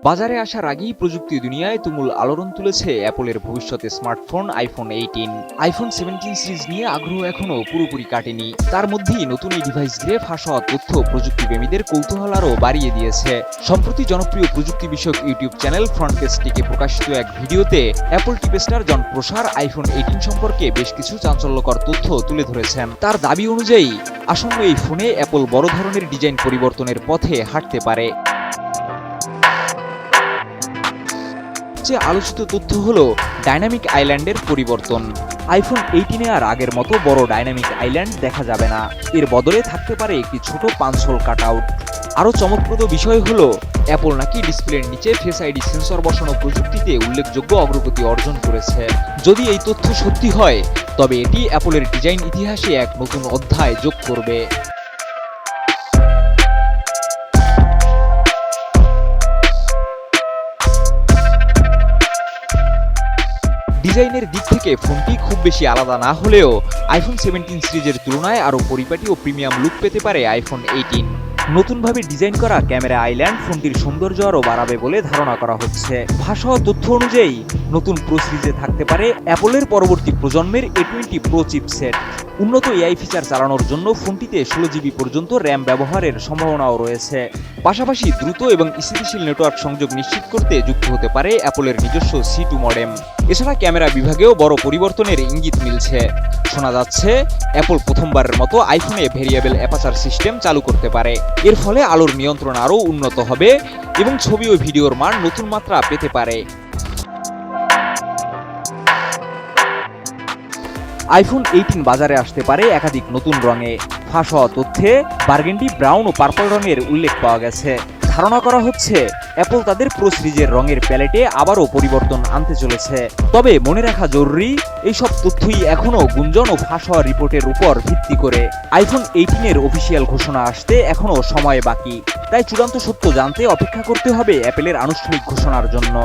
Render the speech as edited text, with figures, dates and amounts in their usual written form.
বাজারে আসার আগেই প্রযুক্তি দুনিয়ায় তুমুল আলোড়ন তুলেছে অ্যাপলের ভবিষ্যতে স্মার্টফোন আইফোন 18। আইফোন 17 সিরিজ নিয়ে আগ্রহ এখনো পুরোপুরি কাটেনি। তার মধ্যেই নতুন এই ডিভাইস ঘিরে ফাঁস হওয়া তথ্য প্রযুক্তিপ্রেমীদের কৌতূহল আরও বাড়িয়ে দিয়েছে। সম্প্রতি জনপ্রিয় প্রযুক্তি বিষয়ক ইউটিউব চ্যানেল ফ্রন্টপেজ থেকে প্রকাশিত এক ভিডিওতে অ্যাপল টিপ স্টার জন প্রসার আইফোন 18 সম্পর্কে বেশ কিছু চাঞ্চল্যকর তথ্য তুলে ধরেছেন। তার দাবি অনুযায়ী আসন্ন এই ফোনে অ্যাপল বড় ধরনের ডিজাইন পরিবর্তনের পথে হাঁটতে পারে। সবচেয়ে আলোচিত তথ্য হলো ডাইনামিক আইল্যান্ডের পরিবর্তন। আইফোন 18-এ আর আগের মতো বড় ডাইনামিক আইল্যান্ড দেখা যাবে না। এর বদলে থাকতে পারে একটি ছোট পাঞ্চহোল কাটআউট। আরও চমকপ্রদ বিষয় হলো অ্যাপল নাকি ডিসপ্লের নিচে ফেস আইডি সেন্সর বসানো প্রযুক্তিতে উল্লেখযোগ্য অগ্রগতি অর্জন করেছে। যদি এই তথ্য সত্যি হয় তবে এটি অ্যাপলের ডিজাইন ইতিহাসে এক নতুন অধ্যায় যোগ করবে। ডিজাইনের দিক থেকে ফোনটি খুব বেশি আলাদা না হলেও আইফোন 17 সিরিজের তুলনায় আরও পরিপাটি ও প্রিমিয়াম লুক পেতে পারে আইফোন 18। নতুনভাবে ডিজাইন করা ক্যামেরা আইল্যান্ড ফোনটির সৌন্দর্য আরও বাড়াবে বলে ধারণা করা হচ্ছে। ফাঁস হওয়া তথ্য অনুযায়ী নতুন প্রো সিরিজে থাকতে পারে অ্যাপলের পরবর্তী প্রজন্মের A20 প্রো চিপসেট। উন্নত এআই ফিচার চালানোর জন্য ফোনটিতে 16 জিবি পর্যন্ত র্যাম ব্যবহারের সম্ভাবনাও রয়েছে। পাশাপাশি দ্রুত এবং স্থিতিশীল নেটওয়ার্ক সংযোগ নিশ্চিত করতে যুক্ত হতে পারে অ্যাপলের নিজস্ব C2 মডেম। এছাড়া ক্যামেরা বিভাগেও বড় পরিবর্তনের ইঙ্গিত মিলছে। শোনা যাচ্ছে অ্যাপল প্রথমবারের মতো আইফোনে ভেরিয়েবল অ্যাপারচার সিস্টেম চালু করতে পারে। এর ফলে আলোর নিয়ন্ত্রণ আরও উন্নত হবে এবং ছবি ও ভিডিওর মান নতুন মাত্রা পেতে পারে। আইফোন 18 বাজারে আসতে পারে একাধিক নতুন রঙে। ফাঁস হওয়া তথ্যে বার্গেন্ডি, ব্রাউন ও পার্পল রঙের উল্লেখ পাওয়া গেছে। ধারণা করা হচ্ছে অ্যাপল তাদের প্রো সিরিজের রঙের প্যালেটে আবারও পরিবর্তন আনতে চলেছে। তবে মনে রাখা জরুরি, এইসব তথ্যই এখনও গুঞ্জন ও ফাঁস হওয়া রিপোর্টের উপর ভিত্তি করে। আইফোন 18-এর অফিসিয়াল ঘোষণা আসতে এখনও সময় বাকি। তাই চূড়ান্ত সত্য জানতে অপেক্ষা করতে হবে অ্যাপলের আনুষ্ঠানিক ঘোষণার জন্য।